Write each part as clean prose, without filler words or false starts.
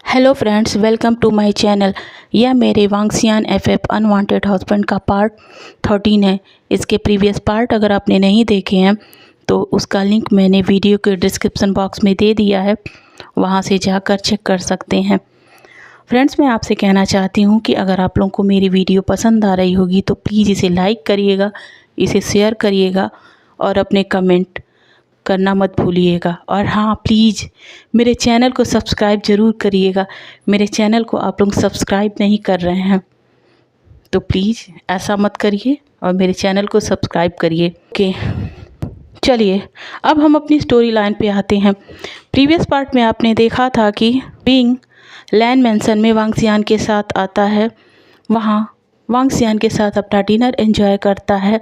Hello friends, welcome to my channel. यह मेरे वांगसियान एफएफ अनवांटेड हस्बैंड का पार्ट 13 है। इसके प्रीवियस पार्ट अगर आपने नहीं देखे हैं तो उसका लिंक मैंने वीडियो के डिस्क्रिप्शन बॉक्स में दे दिया है, वहां से जाकर चेक कर सकते हैं। फ्रेंड्स, मैं आपसे कहना चाहती हूं कि अगर आप लोगों को मेरी वीडियो पसंद आ रही होगी तो प्लीज़ इसे लाइक करिएगा, इसे शेयर करिएगा और अपने कमेंट करना मत भूलिएगा। और हाँ, प्लीज़ मेरे चैनल को सब्सक्राइब ज़रूर करिएगा। मेरे चैनल को आप लोग सब्सक्राइब नहीं कर रहे हैं तो प्लीज़ ऐसा मत करिए और मेरे चैनल को सब्सक्राइब करिए। ओके, चलिए अब हम अपनी स्टोरी लाइन पे आते हैं। प्रीवियस पार्ट में आपने देखा था कि बिंग लैन मैंसन में वांगसियान के साथ आता है, वहाँ वांगसियान के साथ अपना डिनर एंजॉय करता है।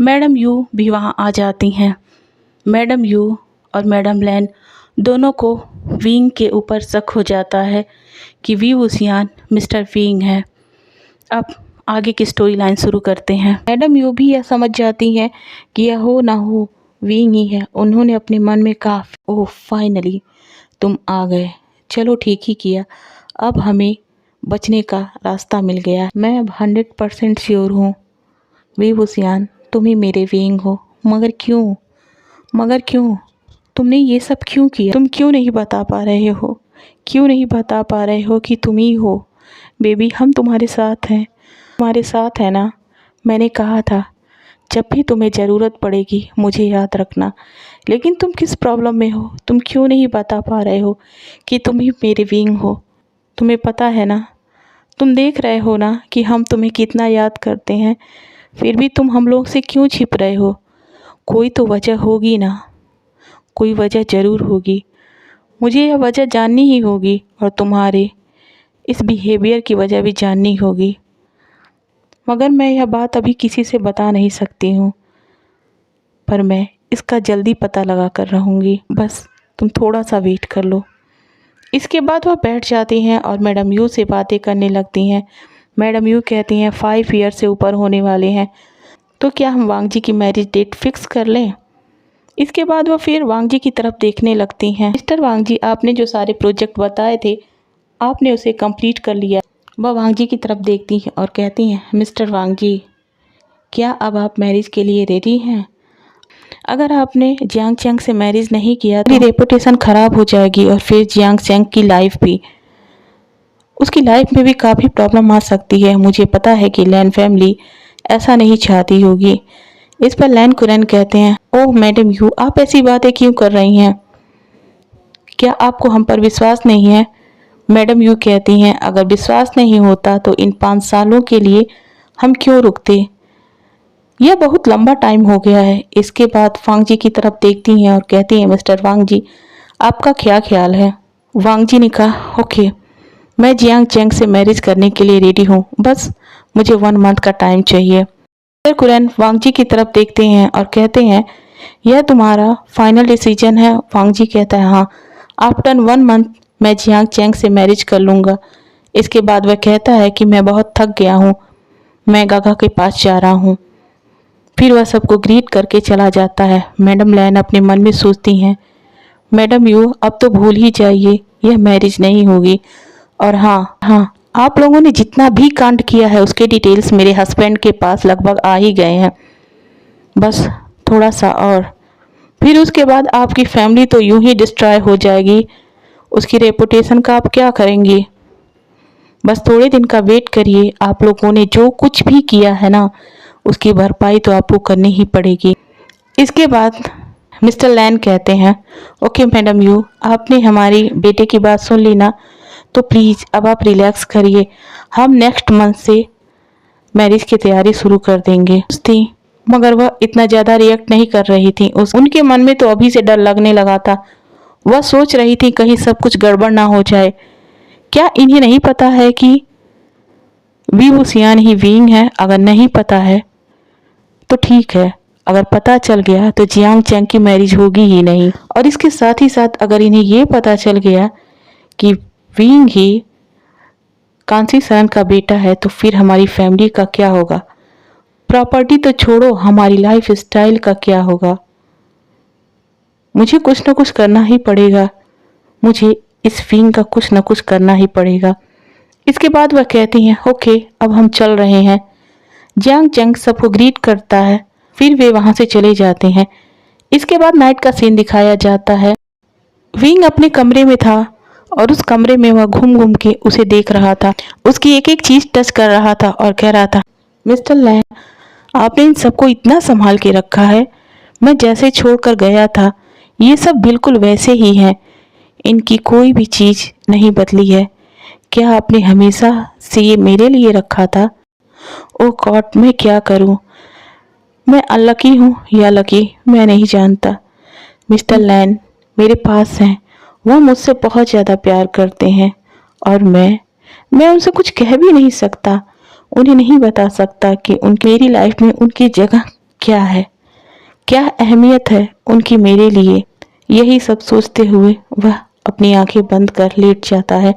मैडम यू भी वहाँ आ जाती हैं। मैडम यू और मैडम लैन दोनों को विंग के ऊपर शक हो जाता है कि वी वुसियान मिस्टर विंग है। अब आगे की स्टोरी लाइन शुरू करते हैं। मैडम यू भी यह समझ जाती हैं कि यह हो ना हो विंग ही है। उन्होंने अपने मन में कहा, ओह फाइनली तुम आ गए, चलो ठीक ही किया, अब हमें बचने का रास्ता मिल गया। मैं अब 100% श्योर हूँ वी वुसियान तुम ही मेरे विंग हो। मगर क्यों तुमने ये सब क्यों किया? तुम क्यों नहीं बता पा रहे हो? क्यों नहीं बता पा रहे हो कि तुम ही हो? बेबी, हम तुम्हारे साथ हैं, तुम्हारे साथ है ना। मैंने कहा था जब भी तुम्हें ज़रूरत पड़ेगी मुझे याद रखना। लेकिन तुम किस प्रॉब्लम में हो? तुम क्यों नहीं बता पा रहे हो कि तुम ही मेरे विंग हो? तुम्हें पता है ना, तुम देख रहे हो ना कि हम तुम्हें कितना याद करते हैं, फिर भी तुम हम लोग से क्यों छिप रहे हो? कोई तो वजह होगी ना, कोई वजह ज़रूर होगी। मुझे यह वजह जाननी ही होगी और तुम्हारे इस बिहेवियर की वजह भी जाननी होगी। मगर मैं यह बात अभी किसी से बता नहीं सकती हूँ, पर मैं इसका जल्दी पता लगा कर रहूँगी। बस तुम थोड़ा सा वेट कर लो। इसके बाद वह बैठ जाती हैं और मैडम यू से बातें करने लगती हैं। मैडम यू कहती हैं 5 ईयर से ऊपर होने वाले हैं, तो क्या हम वांग जी की मैरिज डेट फिक्स कर लें? इसके बाद वो फिर वांग जी की तरफ देखने लगती हैं। मिस्टर वांग जी, आपने जो सारे प्रोजेक्ट बताए थे आपने उसे कंप्लीट कर लिया। वह वांग जी की तरफ देखती हैं और कहती हैं, मिस्टर वांग जी, क्या अब आप मैरिज के लिए रेडी हैं? अगर आपने जियांग चैंग से मैरिज नहीं किया तो रेपुटेशन ख़राब हो जाएगी और फिर जियांग चैंग की लाइफ भी, उसकी लाइफ में भी काफ़ी प्रॉब्लम आ सकती है। मुझे पता है कि लैन फैमिली ऐसा नहीं चाहती होगी। इस पर लैन कुरैन कहते हैं, ओह मैडम यू, आप ऐसी बातें क्यों कर रही हैं? क्या आपको हम पर विश्वास नहीं है? मैडम यू कहती हैं, अगर विश्वास नहीं होता तो इन 5 सालों के लिए हम क्यों रुकते? यह बहुत लंबा टाइम हो गया है। इसके बाद वांग जी की तरफ देखती हैं और कहती हैं, मिस्टर वांग जी, आपका क्या ख्याल है? वांग जी ने कहा, ओके, मैं जियांग चैंग से मैरिज करने के लिए रेडी हूँ, बस मुझे 1 मंथ का टाइम चाहिए। मिस्टर कुरैन वांग जी की तरफ देखते हैं और कहते हैं, यह तुम्हारा फाइनल डिसीजन है? वांग जी कहता है, हाँ, आफ्टर 1 मंथ मैं जियांग चैंग से मैरिज कर लूँगा। इसके बाद वह कहता है कि मैं बहुत थक गया हूँ, मैं गागा के पास जा रहा हूँ। फिर वह सबको ग्रीट करके चला जाता है। मैडम लैन अपने मन में सोचती हैं, मैडम यू, अब तो भूल ही जाइए, यह मैरिज नहीं होगी। और हाँ, आप लोगों ने जितना भी कांड किया है उसके डिटेल्स मेरे हस्बैंड के पास लगभग आ ही गए हैं, बस थोड़ा सा और, फिर उसके बाद आपकी फैमिली तो यूं ही डिस्ट्रॉय हो जाएगी। उसकी रेपुटेशन का आप क्या करेंगी? बस थोड़े दिन का वेट करिए। आप लोगों ने जो कुछ भी किया है ना, उसकी भरपाई तो आपको करनी ही पड़ेगी। इसके बाद मिस्टर लैन कहते हैं, ओके मैडम यू, आपने हमारी बेटे की बात सुन ली ना, तो प्लीज़ अब आप रिलैक्स करिए। हम नेक्स्ट मंथ से मैरिज की तैयारी शुरू कर देंगे। थी मगर वह इतना ज़्यादा रिएक्ट नहीं कर रही थी। उनके मन में तो अभी से डर लगने लगा था। वह सोच रही थी कहीं सब कुछ गड़बड़ ना हो जाए। क्या इन्हें नहीं पता है कि वी वुसियान ही विंग है? अगर नहीं पता है तो ठीक है, अगर पता चल गया तो जियांग चैंग की मैरिज होगी ही नहीं। और इसके साथ ही साथ अगर इन्हें ये पता चल गया कि विंग ही कांसी सन का बेटा है तो फिर हमारी फैमिली का क्या होगा? प्रॉपर्टी तो छोड़ो, हमारी लाइफ स्टाइल का क्या होगा? मुझे कुछ ना कुछ करना ही पड़ेगा। मुझे इस विंग का कुछ न कुछ करना ही पड़ेगा। इसके बाद वह कहती हैं ओके अब हम चल रहे हैं। जियांग चंग सबको ग्रीट करता है, फिर वे वहां से चले जाते हैं। इसके बाद नाइट का सीन दिखाया जाता है। विंग अपने कमरे में था और उस कमरे में वह घूम घूम के उसे देख रहा था, उसकी एक एक चीज टच कर रहा था और कह रहा था मिस्टर लैन आपने इन सबको इतना संभाल के रखा है, मैं जैसे छोड़कर गया था ये सब बिल्कुल वैसे ही है, इनकी कोई भी चीज नहीं बदली है। क्या आपने हमेशा से ये मेरे लिए रखा था? ओह गॉड मैं क्या करूं, मैं अनलकी हूँ या लकी मैं नहीं जानता। मिस्टर लैन मेरे पास हैं, वह मुझसे बहुत ज़्यादा प्यार करते हैं और मैं उनसे कुछ कह भी नहीं सकता, उन्हें नहीं बता सकता कि उनकी मेरी लाइफ में उनकी जगह क्या है, क्या अहमियत है उनकी मेरे लिए। यही सब सोचते हुए वह अपनी आंखें बंद कर लेट जाता है।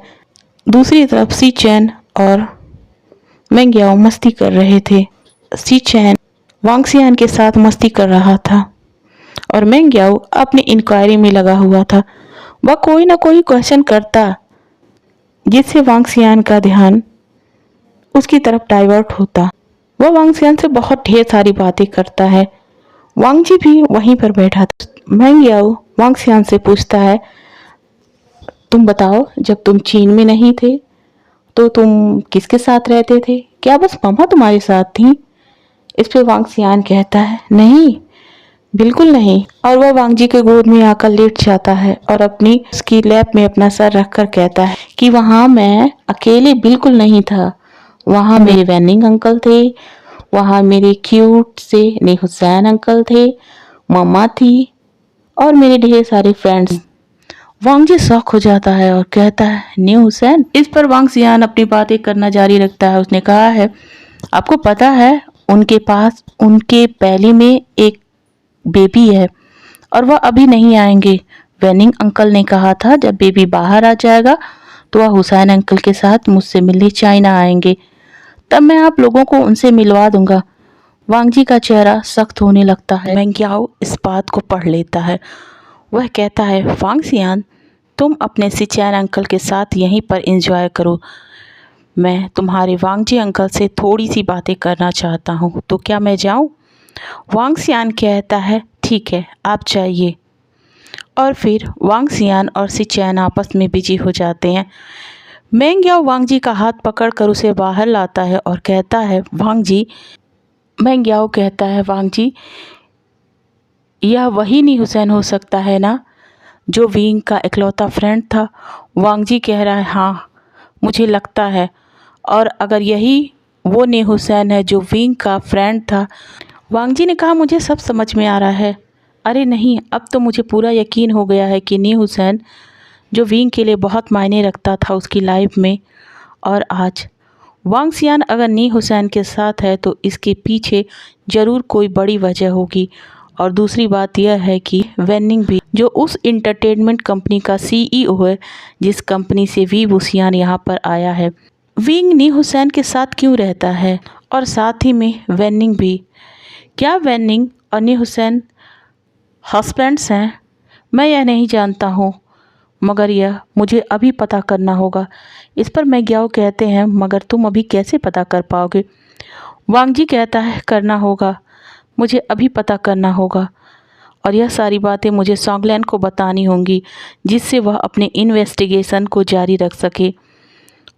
दूसरी तरफ सी चैन और मैंग्याओ मस्ती कर रहे थे। सी चैन वांगसियान के साथ मस्ती कर रहा था और मैंग्याओ अपनी इंक्वायरी में लगा हुआ था। वह कोई ना कोई क्वेश्चन करता जिससे वांगसियान का ध्यान उसकी तरफ डाइवर्ट होता। वह वांगसियान से बहुत ढेर सारी बातें करता है। वांगजी भी वहीं पर बैठा था। मैंग्याओ वांगसियान से पूछता है तुम बताओ जब तुम चीन में नहीं थे तो तुम किसके साथ रहते थे, क्या बस मम्मा तुम्हारे साथ थी? इस पे वांगसियान कहता है नहीं बिल्कुल नहीं, और वह वांगजी के गोद में आकर लेट जाता है और अपनी उसकी लैप में अपना सर रखकर कहता है कि वहाँ मैं अकेले बिल्कुल नहीं था, वहाँ मेरे वैनिंग अंकल थे, वहाँ मेरे क्यूट से ने हुसैन अंकल थे, मम्मा थी और मेरे ढेर सारे फ्रेंड्स। वांगजी शॉक हो जाता है और कहता है न्यू हुसैन। इस पर वांगसियान अपनी बातें करना जारी रखता है। उसने कहा है आपको पता है उनके पास उनके पहले में एक बेबी है और वह अभी नहीं आएंगे। वेनिंग अंकल ने कहा था जब बेबी बाहर आ जाएगा तो वह हुसैन अंकल के साथ मुझसे मिलने चाइना आएंगे, तब मैं आप लोगों को उनसे मिलवा दूंगा। वांगजी का चेहरा सख्त होने लगता है। मैंग्याओ इस बात को पढ़ लेता है। वह कहता है वांगसियान तुम अपने सिचैन अंकल के साथ यहीं पर एंजॉय करो, मैं तुम्हारे वांगजी अंकल से थोड़ी सी बातें करना चाहता हूँ, तो क्या मैं जाऊँ? वांगसियान कहता है ठीक है आप जाइए। और फिर वांगसियान और सिचैन आपस में बिजी हो जाते हैं। मैंग्याओ वांगजी का हाथ पकड़कर उसे बाहर लाता है और कहता है वांगजी। मैंग्याओ कहता है वांगजी यह वही नी हुसैन हो सकता है ना जो विंग का इकलौता फ्रेंड था? वांगजी कह रहा है हाँ मुझे लगता है, और अगर यही वो ने हुसैन है जो विंग का फ्रेंड था। वांगजी ने कहा मुझे सब समझ में आ रहा है। अरे नहीं अब तो मुझे पूरा यकीन हो गया है कि नी हुसैन जो विंग के लिए बहुत मायने रखता था उसकी लाइफ में, और आज वांगसियान अगर नी हुसैन के साथ है तो इसके पीछे ज़रूर कोई बड़ी वजह होगी। और दूसरी बात यह है कि वेनिंग भी जो उस इंटरटेनमेंट कंपनी का सीईओ है जिस कंपनी से वी बुसियान यहाँ पर आया है, विंग नी हुसैन के साथ क्यों रहता है? और साथ ही में वेनिंग भी, क्या वेनिंग और नी हुसैन हस्बैंड्स हैं? मैं यह नहीं जानता हूँ, मगर यह मुझे अभी पता करना होगा। इस पर मैंग्याओ कहते हैं मगर तुम अभी कैसे पता कर पाओगे? वांगजी कहता है करना होगा, मुझे अभी पता करना होगा और यह सारी बातें मुझे सॉन्गलैन को बतानी होंगी जिससे वह अपने इन्वेस्टिगेशन को जारी रख सके।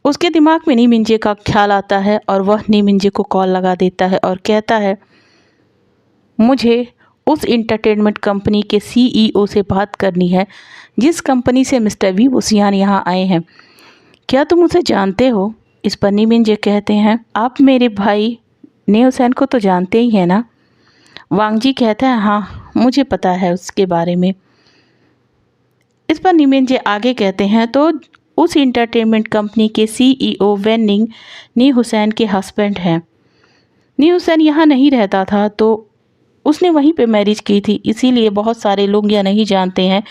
उसके दिमाग में नी मिंजे का ख्याल आता है और वह नी मिंजे को कॉल लगा देता है और कहता है मुझे उस इंटरटेनमेंट कंपनी के सीईओ से बात करनी है जिस कंपनी से मिस्टर वी बुसियान यहाँ आए हैं, क्या तुम उसे जानते हो? इस पर नी मिंजे कहते हैं आप मेरे भाई नी हुसैन को तो जानते ही हैं ना? वांगजी कहता है हाँ मुझे पता है उसके बारे में। इस पर नी मिंजे आगे कहते हैं तो उस इंटरटेनमेंट कंपनी के सीईओ वेनिंग नी हुसैन के हस्बैंड हैं। नी हुसैन यहाँ नहीं रहता था तो उसने वहीं पे मैरिज की थी, इसीलिए बहुत सारे लोग यह नहीं जानते हैं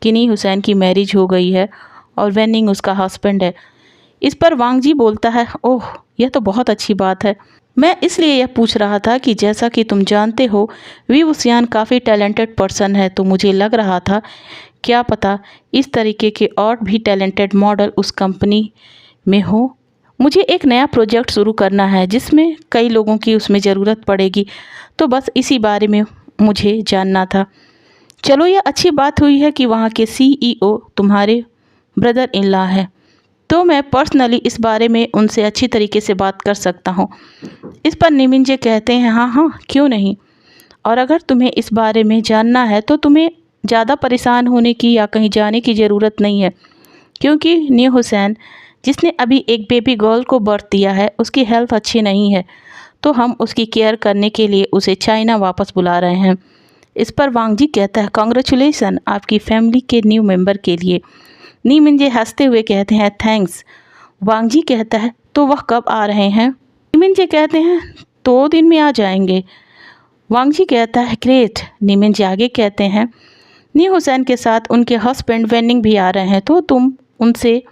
कि नी हुसैन की मैरिज हो गई है और वेनिंग उसका हस्बैंड है। इस पर वांगजी बोलता है ओह यह तो बहुत अच्छी बात है, मैं इसलिए यह पूछ रहा था कि जैसा कि तुम जानते हो वी बुसियान काफ़ी टैलेंटेड पर्सन है, तो मुझे लग रहा था क्या पता इस तरीके के और भी टैलेंटेड मॉडल उस कंपनी में हो। मुझे एक नया प्रोजेक्ट शुरू करना है जिसमें कई लोगों की उसमें ज़रूरत पड़ेगी, तो बस इसी बारे में मुझे जानना था। चलो, ये अच्छी बात हुई है कि वहाँ के CEO तुम्हारे ब्रदर इन लॉ है, तो मैं पर्सनली इस बारे में उनसे अच्छी तरीके से बात कर सकता हूँ। इस पर निमिंजे कहते हैं, हाँ हाँ क्यों नहीं, और अगर तुम्हें इस बारे में जानना है तो तुम्हें ज़्यादा परेशान होने की या कहीं जाने की ज़रूरत नहीं है, क्योंकि न्यू हुसैन जिसने अभी एक बेबी गर्ल को बर्थ दिया है उसकी हेल्थ अच्छी नहीं है, तो हम उसकी केयर करने के लिए उसे चाइना वापस बुला रहे हैं। इस पर वांग जी कहता है, कॉन्ग्रेचुलेसन आपकी फैमिली के न्यू मेंबर के लिए। नी मिंजे हंसते हुए कहते हैं, थैंक्स। वांग जी कहता है, तो वह कब आ रहे हैं? नी मिंजे कहते हैं, 2 दिन में आ जाएंगे। वांग जी कहता है, ग्रेट। नी मिंजे आगे कहते हैं, न्यू हुसैन के साथ उनके हस्बैंड वेनिंग भी आ रहे हैं, तो तुम उनसे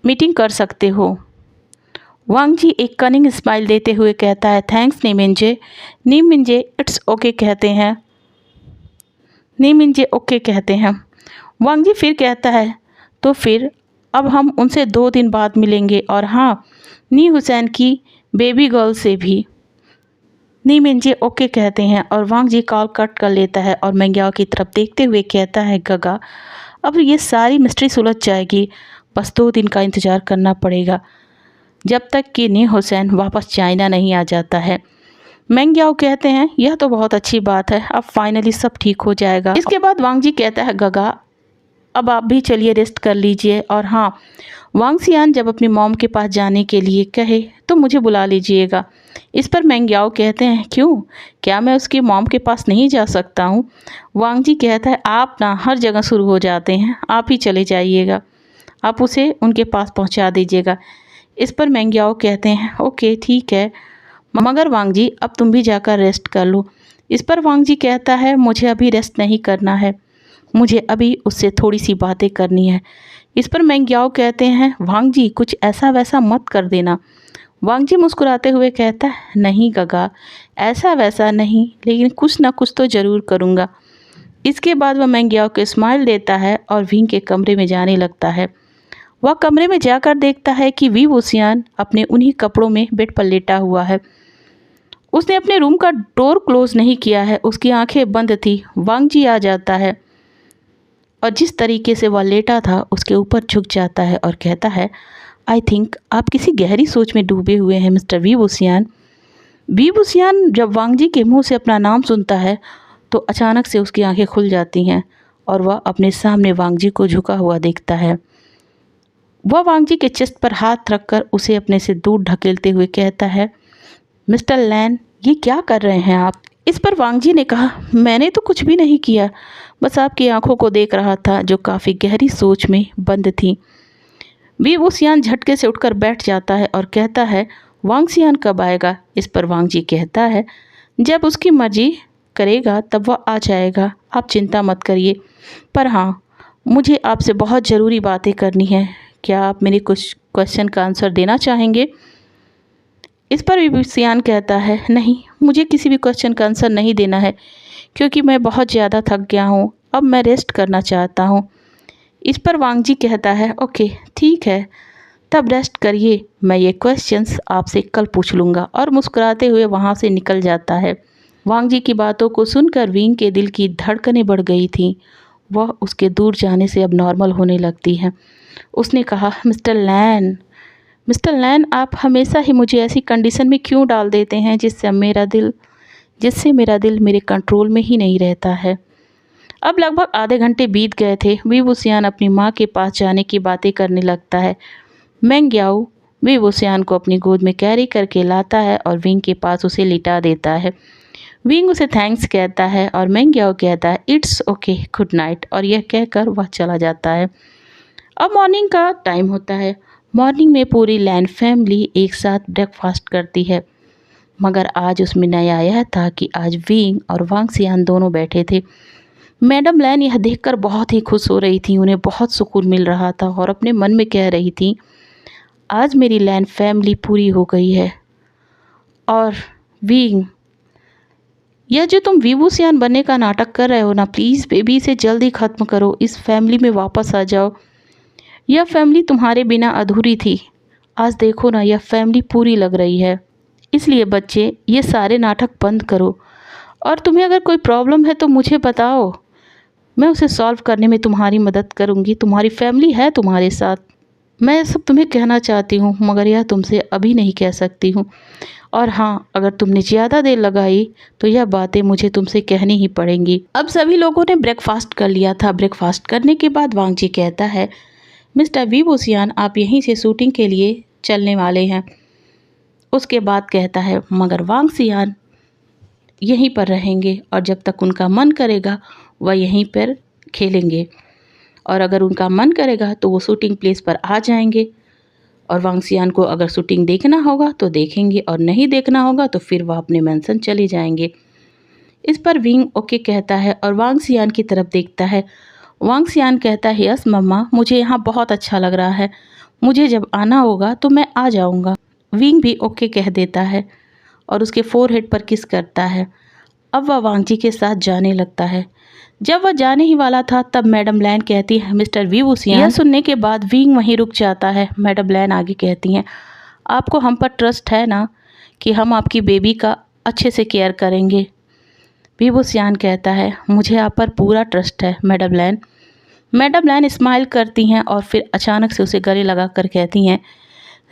मीटिंग कर सकते हो। वांग जी एक कनिंग स्माइल देते हुए कहता है, थैंक्स नी मिंजे। नी मिंजे इट्स ओके कहते हैं। नी मिंजे ओके कहते हैं। वांग जी फिर कहता है, तो फिर अब हम उनसे 2 दिन बाद मिलेंगे, और हाँ, नी हुसैन की बेबी गर्ल से भी। नी मिंजे ओके कहते हैं और वांग जी कॉल कट कर लेता है और मेंग्याओ की तरफ देखते हुए कहता है, गगा अब ये सारी मिस्ट्री सुलझ जाएगी, बस 2 दिन का इंतज़ार करना पड़ेगा जब तक कि नी हुसैन वापस चाइना नहीं आ जाता है। मेंग्याओ कहते हैं, यह तो बहुत अच्छी बात है, अब फाइनली सब ठीक हो जाएगा। इसके बाद वांग जी कहता है, गगा अब आप भी चलिए रेस्ट कर लीजिए, और हाँ, वांग सियान जब अपनी मॉम के पास जाने के लिए कहे तो मुझे बुला लीजिएगा। इस पर मेंग्याओ कहते हैं, क्यों, क्या मैं उसकी मॉम के पास नहीं जा सकता हूँ? वांग जी कहता है, आप ना हर जगह शुरू हो जाते हैं, आप ही चले जाइएगा, आप उसे उनके पास पहुँचा दीजिएगा। इस पर मेंग्याओ कहते हैं, ओके ठीक है, मगर वांग जी अब तुम भी जाकर रेस्ट कर लो। इस पर वांग जी कहता है, मुझे अभी रेस्ट नहीं करना है, मुझे अभी उससे थोड़ी सी बातें करनी है। इस पर मेंग्याओ कहते हैं, वांग जी कुछ ऐसा वैसा मत कर देना। वांग जी मुस्कुराते हुए कहता है, नहीं गगा, ऐसा वैसा नहीं, लेकिन कुछ ना कुछ तो ज़रूर करूँगा। इसके बाद वह मेंग्याओ को स्माइल देता है और विंग के कमरे में जाने लगता है। वह कमरे में जाकर देखता है कि वी वुसियान अपने उन्हीं कपड़ों में बेड पर लेटा हुआ है। उसने अपने रूम का डोर क्लोज नहीं किया है, उसकी आंखें बंद थी। वांग जी आ जाता है और जिस तरीके से वह लेटा था उसके ऊपर झुक जाता है और कहता है, आई थिंक आप किसी गहरी सोच में डूबे हुए हैं मिस्टर वी वुसियान। वी वुसियान जब वांग जी के मुंह से अपना नाम सुनता है तो अचानक से उसकी आंखें खुल जाती हैं और वह अपने सामने वांग जी को झुका हुआ देखता है। वह वांग जी के चेस्ट पर हाथ रखकर उसे अपने से दूर ढकेलते हुए कहता है, मिस्टर लैन, ये क्या कर रहे हैं आप? इस पर वांग जी ने कहा, मैंने तो कुछ भी नहीं किया, बस आपकी आंखों को देख रहा था जो काफ़ी गहरी सोच में बंद थी। वी वुसियान झटके से उठकर बैठ जाता है और कहता है, वांग सियान कब आएगा? इस पर वांग जी कहता है, जब उसकी मर्जी करेगा तब वह आ जाएगा, आप चिंता मत करिए। पर हाँ, मुझे आपसे बहुत ज़रूरी बातें करनी है, क्या आप मेरे कुछ क्वेश्चन का आंसर देना चाहेंगे? इस पर वी वुसियान कहता है, नहीं, मुझे किसी भी क्वेश्चन का आंसर नहीं देना है, क्योंकि मैं बहुत ज़्यादा थक गया हूँ, अब मैं रेस्ट करना चाहता हूँ। इस पर वांग जी कहता है, ओके ठीक है, तब रेस्ट करिए, मैं ये क्वेश्चंस आपसे कल पूछ लूँगा, और मुस्कुराते हुए वहाँ से निकल जाता है। वांग जी की बातों को सुनकर विंग के दिल की धड़कनें बढ़ गई थीं। वह उसके दूर जाने से अब नॉर्मल होने लगती हैं। उसने कहा, मिस्टर लैन, आप हमेशा ही मुझे ऐसी कंडीशन में क्यों डाल देते हैं जिससे मेरा दिल मेरे कंट्रोल में ही नहीं रहता है। अब लगभग आधे घंटे बीत गए थे। वी वुसियान अपनी माँ के पास जाने की बातें करने लगता है। मेंग्याओ वी वुसियान को अपनी गोद में कैरी करके लाता है और विंग के पास उसे लिटा देता है। विंग उसे थैंक्स कहता है और मेंग्याओ कहता है, इट्स ओके, गुड नाइट, और यह कहकर वह चला जाता है। अब मॉर्निंग का टाइम होता है। मॉर्निंग में पूरी लैन फैमिली एक साथ ब्रेकफास्ट करती है, मगर आज उसमें नया आया था कि आज विंग और वांग सियान दोनों बैठे थे। मैडम लैन यह देखकर बहुत ही खुश हो रही थी, उन्हें बहुत सुकून मिल रहा था और अपने मन में कह रही थी, आज मेरी लैन फैमिली पूरी हो गई है। और विंग यह जो तुम विभूषियान बनने का नाटक कर रहे हो ना, प्लीज़ बेबी इसे जल्दी ख़त्म करो, इस फैमिली में वापस आ जाओ। यह फैमिली तुम्हारे बिना अधूरी थी। आज देखो ना, यह फैमिली पूरी लग रही है। इसलिए बच्चे ये सारे नाटक बंद करो, और तुम्हें अगर कोई प्रॉब्लम है तो मुझे बताओ, मैं उसे सॉल्व करने में तुम्हारी मदद करूँगी। तुम्हारी फैमिली है तुम्हारे साथ। मैं सब तुम्हें कहना चाहती हूँ, मगर यह तुमसे अभी नहीं कह सकती हूँ। और हाँ, अगर तुमने ज़्यादा देर लगाई तो यह बातें मुझे तुमसे कहनी ही पड़ेंगी। अब सभी लोगों ने ब्रेकफास्ट कर लिया था। ब्रेकफास्ट करने के बाद वांगजी कहता है, मिस्टर विभूषियान आप यहीं से शूटिंग के लिए चलने वाले हैं। उसके बाद कहता है, मगर वांगजियान यहीं पर रहेंगे और जब तक उनका मन करेगा वह यहीं पर खेलेंगे, और अगर उनका मन करेगा तो वो शूटिंग प्लेस पर आ जाएंगे, और वांगजियान को अगर शूटिंग देखना होगा तो देखेंगे, और नहीं देखना होगा तो फिर वह अपने मेंशन चले जाएंगे। इस पर विंग ओके कहता है और वांगजियान की तरफ देखता है। वांगजियान कहता है, यस मम्मा, मुझे यहाँ बहुत अच्छा लग रहा है, मुझे जब आना होगा तो मैं आ जाऊँगा। विंग भी ओके कह देता है और उसके फोरहेड पर किस करता है। अब वह वांगजी के साथ जाने लगता है। जब वह जाने ही वाला था तब मैडम लैन कहती है, मिस्टर विभूषियान। यह सुनने के बाद विंग वहीं रुक जाता है। मैडम लैन आगे कहती हैं, आपको हम पर ट्रस्ट है ना कि हम आपकी बेबी का अच्छे से केयर करेंगे। विभूषियान कहता है, मुझे आप पर पूरा ट्रस्ट है madam Lan. Madam Lan smile करती हैं और फिर अचानक से उसे गले लगा कर कहती हैं,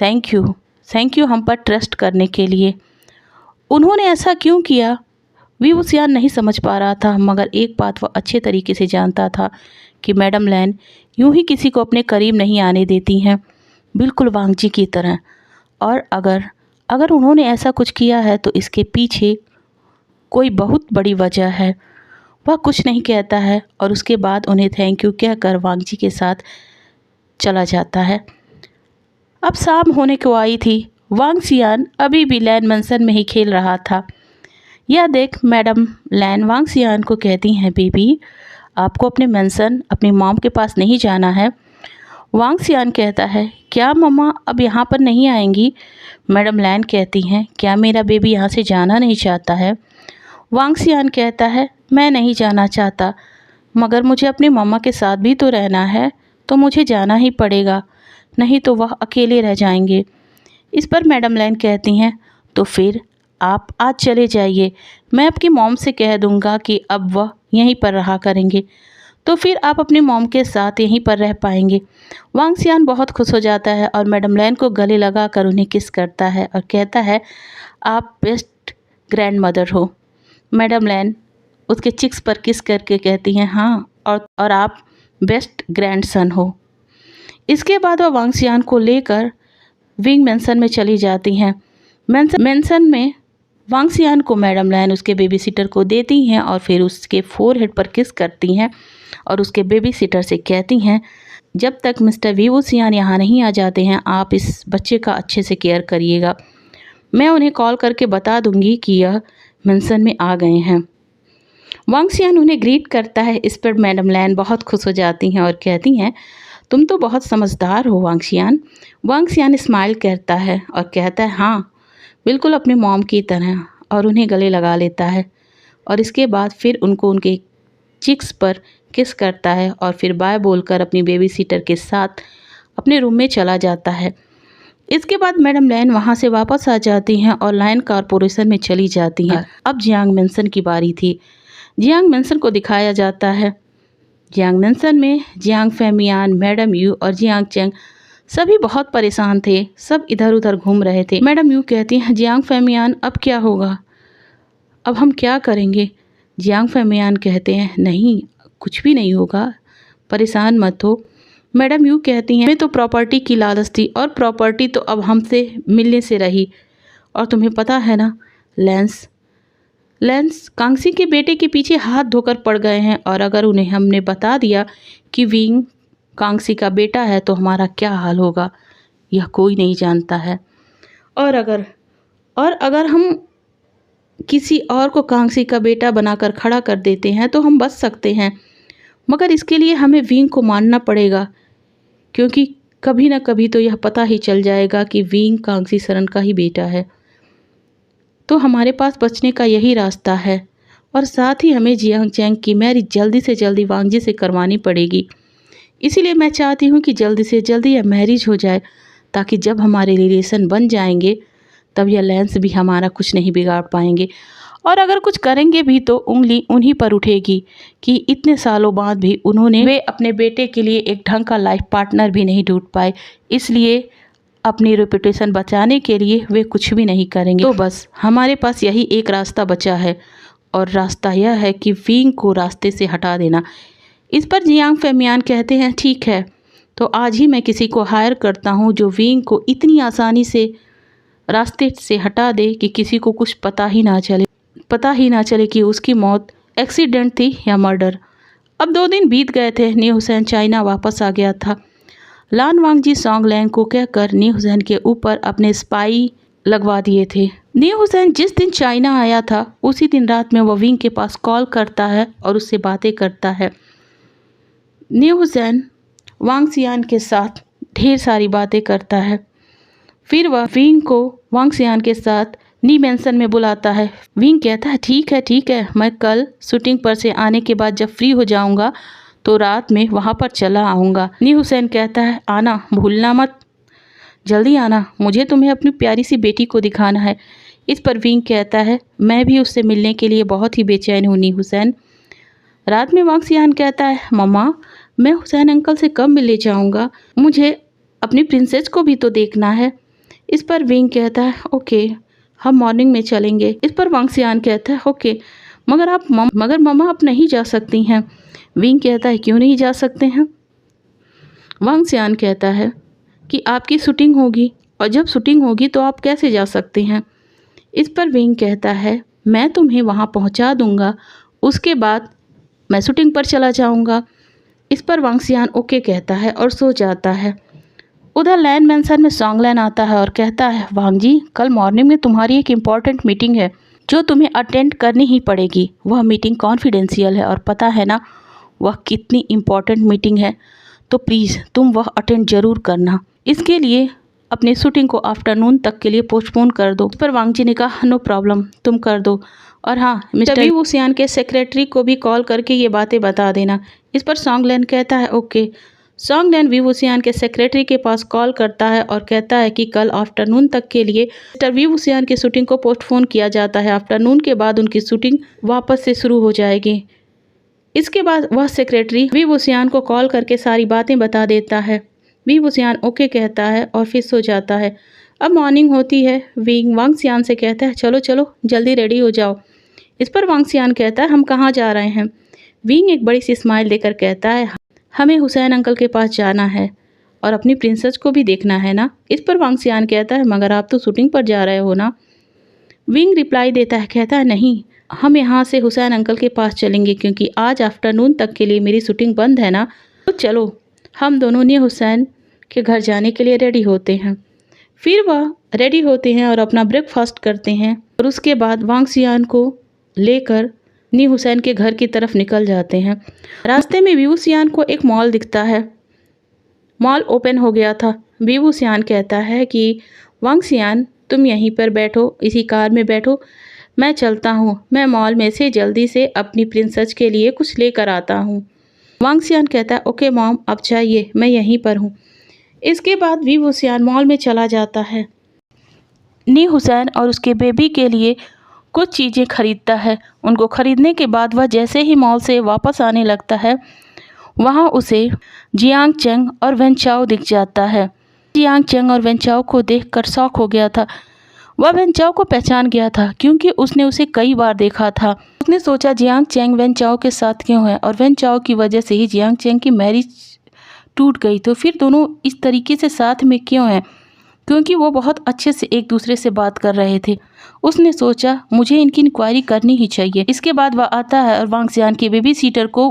थैंक यू हम पर ट्रस्ट करने के लिए। उन्होंने ऐसा क्यों किया? विभूषियान नहीं समझ पा रहा था, मगर एक बात वह अच्छे तरीके से जानता था कि मैडम लैन यूं ही किसी को अपने करीब नहीं आने देती हैं, बिल्कुल वांगजी की तरह। और अगर उन्होंने ऐसा कुछ किया है तो इसके पीछे कोई बहुत बड़ी वजह है। वह कुछ नहीं कहता है और उसके बाद उन्हें थैंक यू कहकर वांगजी के साथ चला जाता है। अब शाम होने को आई थी। वांगजियान अभी भी लैन मेंशन में ही खेल रहा था। यह देख मैडम लैन वांगजियान को कहती हैं, बेबी आपको अपने मेंशन अपनी मॉम के पास नहीं जाना है। वांगजियान कहता है, क्या मम्मा अब यहाँ पर नहीं आएंगी? मैडम लैन कहती हैं, क्या मेरा बेबी यहाँ से जाना नहीं चाहता है? वांगजियान कहता है, मैं नहीं जाना चाहता, मगर मुझे अपनी मम्मा के साथ भी तो रहना है, तो मुझे जाना ही पड़ेगा, नहीं तो वह अकेले रह जाएंगे। इस पर मैडम लैन कहती हैं, तो फिर आप आज चले जाइए, मैं आपकी मॉम से कह दूंगा कि अब वह यहीं पर रहा करेंगे, तो फिर आप अपनी मॉम के साथ यहीं पर रह पाएंगे। वांगजियान बहुत खुश हो जाता है और मैडम लैन को गले लगा कर उन्हें किस करता है और कहता है, आप बेस्ट ग्रैंड मदर हो। मैडम लैन उसके चिक्स पर किस करके कहती हैं, हाँ, और आप बेस्ट ग्रैंडसन हो। इसके बाद वह वांगजियान को लेकर विंग मेंशन में चली जाती हैं। मेंशन में वांगजियान को मैडम लैन उसके बेबी सिटर को देती हैं और फिर उसके फोरहेड पर किस करती हैं और उसके बेबी सिटर से कहती हैं, जब तक मिस्टर विभूषियान यहाँ नहीं आ जाते हैं आप इस बच्चे का अच्छे से केयर करिएगा। मैं उन्हें कॉल करके बता दूंगी कि यह मेंशन में आ गए हैं। वांगजियान उन्हें ग्रीट करता है। इस पर मैडम लैन बहुत खुश हो जाती हैं और कहती हैं, तुम तो बहुत समझदार हो वांगजियान। वांगजियान स्माइल करता है और कहता है, हाँ बिल्कुल अपनी मॉम की तरह, और उन्हें गले लगा लेता है और इसके बाद फिर उनको उनके चिक्स पर किस करता है और फिर बाय बोलकर अपनी बेबी सीटर के साथ अपने रूम में चला जाता है। इसके बाद मैडम लैन वहाँ से वापस आ जाती हैं और लायन कॉरपोरेशन में चली जाती हैं। अब जियांग मेंशन की बारी थी। जियांग मेंशन को दिखाया जाता है। जियांग मेंशन में जियांग फैमियान, मैडम यू और जियांग चेंग सभी बहुत परेशान थे। सब इधर उधर घूम रहे थे। मैडम यू कहती हैं, जियांग फैमियान अब क्या होगा, अब हम क्या करेंगे? जियांग फैमियान कहते हैं, नहीं कुछ भी नहीं होगा, परेशान मत हो। मैडम यू कहती हैं, हमें तो प्रॉपर्टी की लालच थी और प्रॉपर्टी तो अब हमसे मिलने से रही, और तुम्हें पता है ना लेंस कांगसी के बेटे के पीछे हाथ धोकर पड़ गए हैं, और अगर उन्हें हमने बता दिया कि विंग कांगसी का बेटा है तो हमारा क्या हाल होगा, यह कोई नहीं जानता है। और अगर हम किसी और को कांगसी का बेटा बनाकर खड़ा कर देते हैं तो हम बच सकते हैं, मगर इसके लिए हमें विंग को मानना पड़ेगा, क्योंकि कभी ना कभी तो यह पता ही चल जाएगा कि विंग कांगसी सरन का ही बेटा है। तो हमारे पास बचने का यही रास्ता है। और साथ ही हमें जियांग चैंग की मैरिज जल्दी से जल्दी वांग जी से करवानी पड़ेगी। इसीलिए मैं चाहती हूँ कि जल्दी से जल्दी यह मैरिज हो जाए, ताकि जब हमारे रिलेशन बन जाएंगे तब यह लेंस भी हमारा कुछ नहीं बिगाड़ पाएंगे, और अगर कुछ करेंगे भी तो उंगली उन्हीं पर उठेगी कि इतने सालों बाद भी वे अपने बेटे के लिए एक ढंग का लाइफ पार्टनर भी नहीं ढूंढ पाए। इसलिए अपनी रेपुटेशन बचाने के लिए वे कुछ भी नहीं करेंगे। तो बस हमारे पास यही एक रास्ता बचा है, और रास्ता यह है कि विंग को रास्ते से हटा देना। इस पर जियांग फेमियान कहते हैं ठीक है, तो आज ही मैं किसी को हायर करता हूँ जो विंग को इतनी आसानी से रास्ते से हटा दे कि किसी को कुछ पता ही ना चले कि उसकी मौत एक्सीडेंट थी या मर्डर। अब 2 दिन बीत गए थे। नी हुसैन चाइना वापस आ गया था। लान वांगजी सॉन्ग लैंग को कहकर नी हुसैन के ऊपर अपने स्पाई लगवा दिए थे। नी हुसैन जिस दिन चाइना आया था उसी दिन रात में वह विंग के पास कॉल करता है और उससे बातें करता है। नी हुसैन वांग सियान के साथ ढेर सारी बातें करता है। फिर वह विंग को वांग सियान के साथ नी मैंसन में बुलाता है। विंग कहता है ठीक है, मैं कल शूटिंग पर से आने के बाद जब फ्री हो जाऊंगा तो रात में वहां पर चला आऊँगा। नी हुसैन कहता है आना, भूलना मत, जल्दी आना, मुझे तुम्हें अपनी प्यारी सी बेटी को दिखाना है। इस पर विंग कहता है मैं भी उससे मिलने के लिए बहुत ही बेचैन हूँ नी हुसैन। रात में वांग सियान कहता है मम्मा, मैं हुसैन अंकल से कब मिलने जाऊँगा, मुझे अपनी प्रिंसेस को भी तो देखना है। इस पर विंग कहता है ओके, हम मॉर्निंग में चलेंगे। इस पर वांग सियान कहता है ओके, मगर मम्मा आप नहीं जा सकती हैं। विंग कहता है क्यों नहीं जा सकते हैं। वांग सियान कहता है कि आपकी शूटिंग होगी, और जब शूटिंग होगी तो आप कैसे जा सकते हैं। इस पर विंग कहता है मैं तुम्हें वहां पहुंचा दूंगा, उसके बाद मैं शूटिंग पर चला जाऊंगा। इस पर वांग सियान ओके कहता है और सो जाता है। उधर लैन मैंसन में सॉन्ग लैन आता है और कहता है वांग जी, कल मॉर्निंग में तुम्हारी एक इम्पॉर्टेंट मीटिंग है जो तुम्हें अटेंड करनी ही पड़ेगी। वह मीटिंग कॉन्फिडेंशियल है और पता है ना वह कितनी इम्पॉर्टेंट मीटिंग है, तो प्लीज़ तुम वह अटेंड ज़रूर करना। इसके लिए अपने शूटिंग को आफ्टरनून तक के लिए पोस्टपोन कर दो। इस पर वांग जी ने कहा नो प्रॉब्लम, तुम कर दो, और हाँ मिस्टर वी वुसियान के सेक्रेटरी को भी कॉल करके ये बातें बता देना। इस पर सॉन्ग लैन कहता है ओके। सॉन्ग लैन वी वुसियान के सेक्रेटरी के पास कॉल करता है और कहता है कि कल आफ्टरनून तक के लिए मिस्टर वी वुसियान की शूटिंग को पोस्टपोन किया जाता है। आफ्टरनून के बाद उनकी शूटिंग वापस से शुरू हो जाएगी। इसके बाद वह सेक्रेटरी वी वुसियान को कॉल करके सारी बातें बता देता है। वी वुसियान ओके कहता है और फिर सो जाता है। अब मॉर्निंग होती है। विंग वांग सियान से कहता है चलो चलो जल्दी रेडी हो जाओ। इस पर वांग सियान कहता है हम कहाँ जा रहे हैं। विंग एक बड़ी सी स्माइल देकर कहता है हमें हुसैन अंकल के पास जाना है और अपनी प्रिंसेस को भी देखना है ना। इस पर वांग सियान कहता है मगर आप तो शूटिंग पर जा रहे हो ना। विंग रिप्लाई देता है, कहता है नहीं, हम यहाँ से हुसैन अंकल के पास चलेंगे क्योंकि आज आफ्टरनून तक के लिए मेरी शूटिंग बंद है ना। तो चलो हम दोनों ने हुसैन के घर जाने के लिए रेडी होते हैं। फिर वह रेडी होते हैं और अपना ब्रेकफास्ट करते हैं और उसके बाद वांग सियान को लेकर नी हुसैन के घर की तरफ निकल जाते हैं। रास्ते में वी वुसियान को एक मॉल दिखता है। मॉल ओपन हो गया था। वी वुसियान कहता है कि वांग सियान तुम यहीं पर बैठो, इसी कार में बैठो, मैं चलता हूँ, मैं मॉल में से जल्दी से अपनी प्रिंसेस के लिए कुछ लेकर आता हूँ। वांग सियान कहता है ओके मॉम आप जाइए, मैं यहीं पर हूँ। इसके बाद वी वुसियान मॉल में चला जाता है। नी हुसैन और उसके बेबी के लिए कुछ चीज़ें खरीदता है। उनको खरीदने के बाद वह जैसे ही मॉल से वापस आने लगता है वहाँ उसे जियांग चेंग और वेन चाओ दिख जाता है। जियांग चेंग और वेन चाओ को देखकर शॉक हो गया था। वह वेन चाओ को पहचान गया था क्योंकि उसने उसे कई बार देखा था। उसने सोचा जियांग चेंग वेन चाओ के साथ क्यों है और वेन चाओ की वजह से ही जियांग चेंग की मैरिज टूट गई, तो फिर दोनों इस तरीके से साथ में क्यों हैं, क्योंकि वो बहुत अच्छे से एक दूसरे से बात कर रहे थे। उसने सोचा मुझे इनकी इंक्वायरी करनी ही चाहिए। इसके बाद वह आता है और वांग सियान के बेबी सीटर को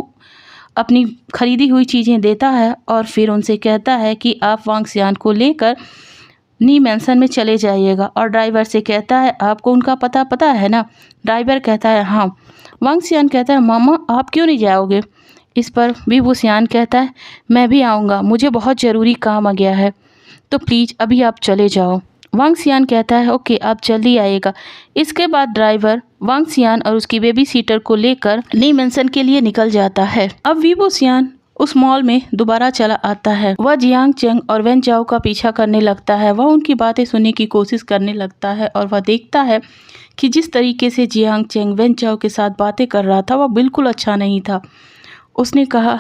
अपनी खरीदी हुई चीज़ें देता है और फिर उनसे कहता है कि आप वांग सियान को लेकर नी मैंसन में चले जाइएगा, और ड्राइवर से कहता है आपको उनका पता है ना। ड्राइवर कहता है हाँ। वांग सियान कहता है मामा आप क्यों नहीं जाओगे। इस पर वी वुसियान कहता है मैं भी आऊँगा, मुझे बहुत ज़रूरी काम आ गया है, तो प्लीज़ अभी आप चले जाओ। वांग सियान कहता है ओके आप जल्दी आइएगा। इसके बाद ड्राइवर वांग सियान और उसकी बेबी सीटर को लेकर नी मेंशन के लिए निकल जाता है। अब वीबो सियान उस मॉल में दोबारा चला आता है। वह जियांग चेंग और वेन चाओ का पीछा करने लगता है। वह उनकी बातें सुनने की कोशिश करने लगता है और वह देखता है कि जिस तरीके से जियांग चेंग वेन चाओ के साथ बातें कर रहा था वह बिल्कुल अच्छा नहीं था। उसने कहा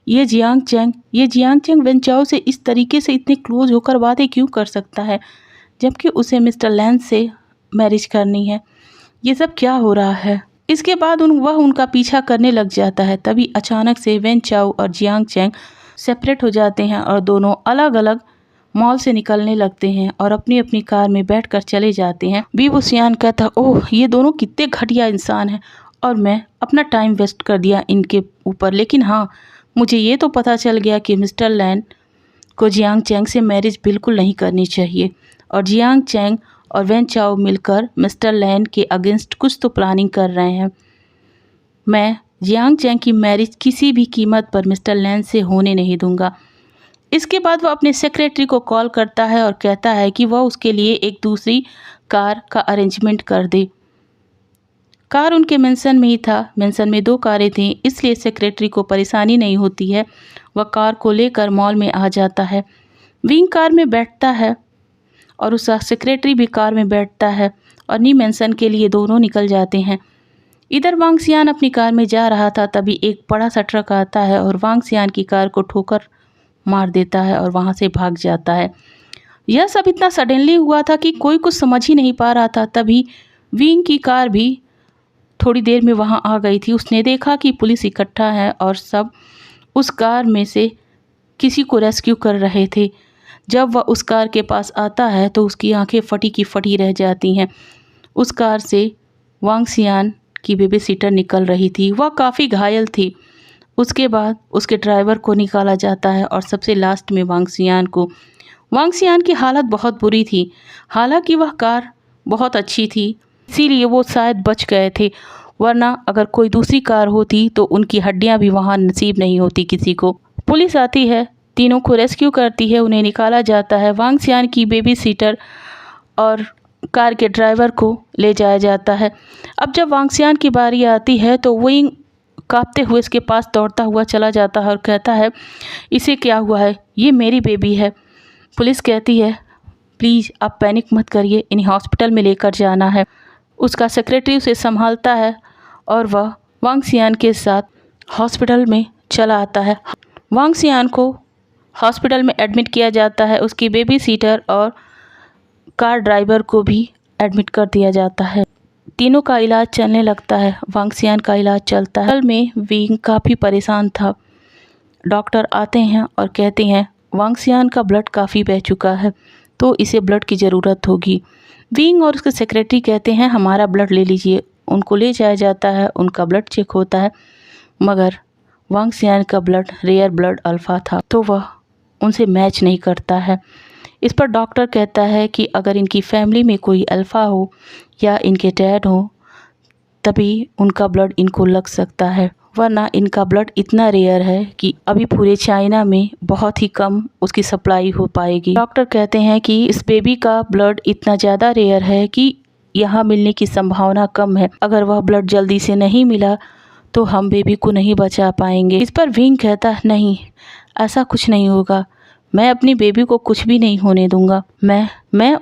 ये जियांग चेंग वेन चाओ से इस तरीके से इतने क्लोज होकर बातें क्यों कर सकता है, जबकि उसे मिस्टर लैन से मैरिज करनी है। ये सब क्या हो रहा है। इसके बाद वह उनका पीछा करने लग जाता है। तभी अचानक से वेन चाओ और जियांग चेंग सेपरेट हो जाते हैं और दोनों अलग अलग मॉल से निकलने लगते हैं और अपनी अपनी कार में बैठकर चले जाते हैं। वीबो सियान कहता ओह ये दोनों कितने घटिया इंसान हैं और मैं अपना टाइम वेस्ट कर दिया इनके ऊपर। लेकिन हाँ, मुझे ये तो पता चल गया कि मिस्टर लैन को जियांग चेंग से मैरिज बिल्कुल नहीं करनी चाहिए और जियांग चेंग और वेन चाओ मिलकर मिस्टर लैन के अगेंस्ट कुछ तो प्लानिंग कर रहे हैं। मैं जियांग चेंग की मैरिज किसी भी कीमत पर मिस्टर लैन से होने नहीं दूंगा। इसके बाद वह अपने सेक्रेटरी को कॉल करता है और कहता है कि वह उसके लिए एक दूसरी कार का अरेंजमेंट कर दे। कार उनके मेंशन में ही था। मेंशन में 2 कारें थीं, इसलिए सेक्रेटरी को परेशानी नहीं होती है। वह कार को लेकर मॉल में आ जाता है। विंग कार में बैठता है और उसका सेक्रेटरी भी कार में बैठता है और नी मेंशन के लिए दोनों निकल जाते हैं। इधर वांग सियान अपनी कार में जा रहा था, तभी एक बड़ा सा ट्रक आता है और वांग सियान की कार को ठोकर मार देता है और वहाँ से भाग जाता है। यह सब इतना सडनली हुआ था कि कोई कुछ समझ ही नहीं पा रहा था। तभी विंग की कार भी थोड़ी देर में वहाँ आ गई थी। उसने देखा कि पुलिस इकट्ठा है और सब उस कार में से किसी को रेस्क्यू कर रहे थे। जब वह उस कार के पास आता है तो उसकी आंखें फटी की फटी रह जाती हैं। उस कार से वांग सियान की बेबी सीटर निकल रही थी। वह काफ़ी घायल थी। उसके बाद उसके ड्राइवर को निकाला जाता है और सबसे लास्ट में वांग सियान को। वांग सियान की हालत बहुत बुरी थी। हालांकि वह कार बहुत अच्छी थी, इसीलिए वो शायद बच गए थे, वरना अगर कोई दूसरी कार होती तो उनकी हड्डियां भी वहां नसीब नहीं होती किसी को। पुलिस आती है, तीनों को रेस्क्यू करती है, उन्हें निकाला जाता है। वांग सियान की बेबी सीटर और कार के ड्राइवर को ले जाया जाता है। अब जब वांग सियान की बारी आती है तो विंग कांपते हुए इसके पास दौड़ता हुआ चला जाता है और कहता है इसे क्या हुआ है, ये मेरी बेबी है। पुलिस कहती है प्लीज़ आप पैनिक मत करिए, इन्हें हॉस्पिटल में लेकर जाना है। उसका सेक्रेटरी उसे संभालता है और वह वांग सियान के साथ हॉस्पिटल में चला आता है। वांग सियान को हॉस्पिटल में एडमिट किया जाता है। उसकी बेबी सीटर और कार ड्राइवर को भी एडमिट कर दिया जाता है। तीनों का इलाज चलने लगता है। वांग सियान का इलाज चलता है। हॉस्पिटल में विंग काफ़ी परेशान था। डॉक्टर आते हैं और कहते हैं वांग सियान का ब्लड काफ़ी बह चुका है तो इसे ब्लड की ज़रूरत होगी। विंग और उसके सेक्रेटरी कहते हैं हमारा ब्लड ले लीजिए। उनको ले जाया जाता है, उनका ब्लड चेक होता है, मगर वांग सियान का ब्लड रेयर ब्लड अल्फ़ा था तो वह उनसे मैच नहीं करता है। इस पर डॉक्टर कहता है कि अगर इनकी फैमिली में कोई अल्फ़ा हो या इनके डैड हो तभी उनका ब्लड इनको लग सकता है, वरना इनका ब्लड इतना रेयर है कि अभी पूरे चाइना में बहुत ही कम उसकी सप्लाई हो पाएगी। डॉक्टर कहते हैं कि इस बेबी का ब्लड इतना ज़्यादा रेयर है कि यहाँ मिलने की संभावना कम है। अगर वह ब्लड जल्दी से नहीं मिला तो हम बेबी को नहीं बचा पाएंगे। इस पर विंग कहता है नहीं, ऐसा कुछ नहीं होगा, मैं अपनी बेबी को कुछ भी नहीं होने दूंगा, मैं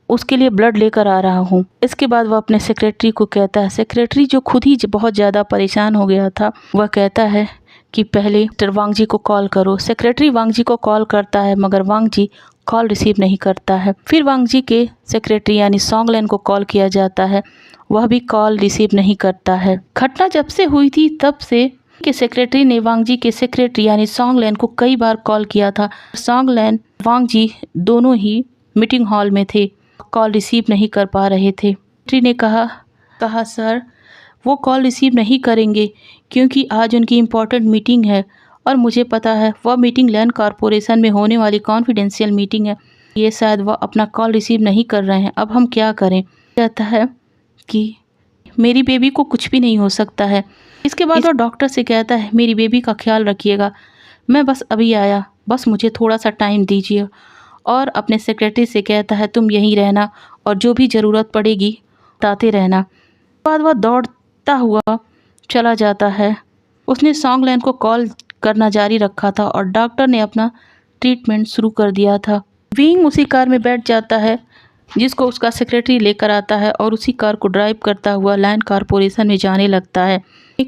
उसके लिए ब्लड लेकर आ रहा हूँ। इसके बाद वह अपने सेक्रेटरी को कहता है। सेक्रेटरी जो खुद ही बहुत ज़्यादा परेशान हो गया था, वह कहता है कि पहले मिस्टर वांग जी को कॉल करो। सेक्रेटरी वांग जी को कॉल करता है मगर वांग जी कॉल रिसीव नहीं करता है। फिर वांग जी के सेक्रेटरी यानी सॉन्ग लैन को कॉल किया जाता है, वह भी कॉल रिसीव नहीं करता है। घटना जब से हुई थी तब से के सेक्रेटरी ने वांग जी के सेक्रेटरी यानी सॉन्ग लैन को कई बार कॉल किया था। सॉन्ग लैन वांग जी दोनों ही मीटिंग हॉल में थे, कॉल रिसीव नहीं कर पा रहे थे। सेक्रेटरी ने कहा सर वो कॉल रिसीव नहीं करेंगे क्योंकि आज उनकी इम्पोर्टेंट मीटिंग है और मुझे पता है वह मीटिंग लैंड कॉरपोरेशन में होने वाली कॉन्फिडेंशियल मीटिंग है, ये शायद वह अपना कॉल रिसीव नहीं कर रहे हैं। अब हम क्या करें। कहता है कि मेरी बेबी को कुछ भी नहीं हो सकता है। इसके बाद वो डॉक्टर से कहता है मेरी बेबी का ख्याल रखिएगा, मैं बस अभी आया, बस मुझे थोड़ा सा टाइम दीजिए। और अपने सेक्रेटरी से कहता है तुम यहीं रहना और जो भी ज़रूरत पड़ेगी बताते रहना। बाद वह दौड़ता हुआ चला जाता है। उसने सॉन्ग लैन को कॉल करना जारी रखा था और डॉक्टर ने अपना ट्रीटमेंट शुरू कर दिया था। विंग उसी कार में बैठ जाता है जिसको उसका सेक्रेटरी लेकर आता है और उसी कार को ड्राइव करता हुआ लैंड कॉरपोरेशन में जाने लगता है।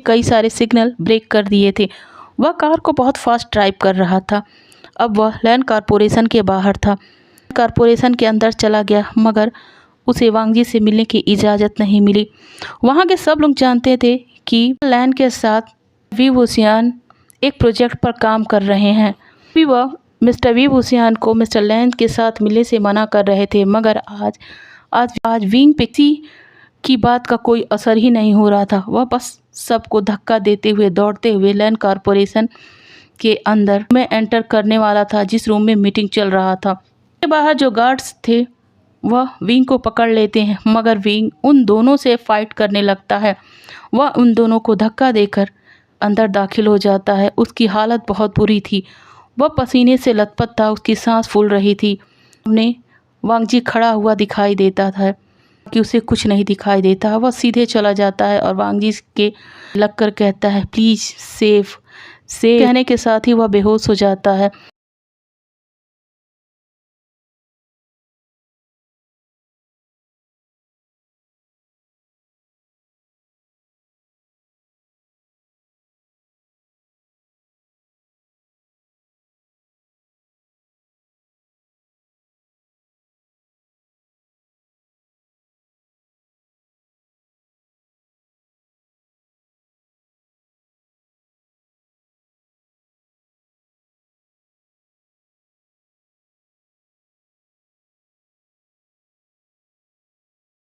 कई सारे सिग्नल ब्रेक कर दिए थे। वह कार को बहुत फास्ट ड्राइव कर रहा था। अब वह लैंड कॉरपोरेशन के बाहर था। कॉरपोरेशन के अंदर चला गया मगर उसे वांग जी से मिलने की इजाज़त नहीं मिली। वहाँ के सब लोग जानते थे कि लैंड के साथ वी वुशियान एक प्रोजेक्ट पर काम कर रहे हैं। भी वह मिस्टर वी वुशियान को मिस्टर लैंड के साथ मिलने से मना कर रहे थे मगर आज विंग पे किसी की बात का कोई असर ही नहीं हो रहा था। वह बस सबको धक्का देते हुए दौड़ते हुए लैंड कॉरपोरेशन के अंदर में एंटर करने वाला था जिस रूम में मीटिंग चल रहा था। के बाहर जो गार्ड्स थे वह विंग को पकड़ लेते हैं मगर विंग उन दोनों से फाइट करने लगता है। वह उन दोनों को धक्का देकर अंदर दाखिल हो जाता है। उसकी हालत बहुत बुरी थी। वह पसीने से लथपथ था। उसकी सांस फूल रही थी। सामने वांग जी खड़ा हुआ दिखाई देता था कि उसे कुछ नहीं दिखाई देता। वह सीधे चला जाता है और वांग जी के लगकर कहता है प्लीज़ सेव कहने के साथ ही वह बेहोश हो जाता है।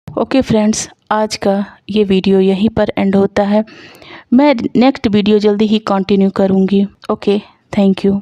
ओके फ्रेंड्स, आज का ये वीडियो यहीं पर एंड होता है। मैं नेक्स्ट वीडियो जल्दी ही कंटिन्यू करूँगी। Okay, thank you.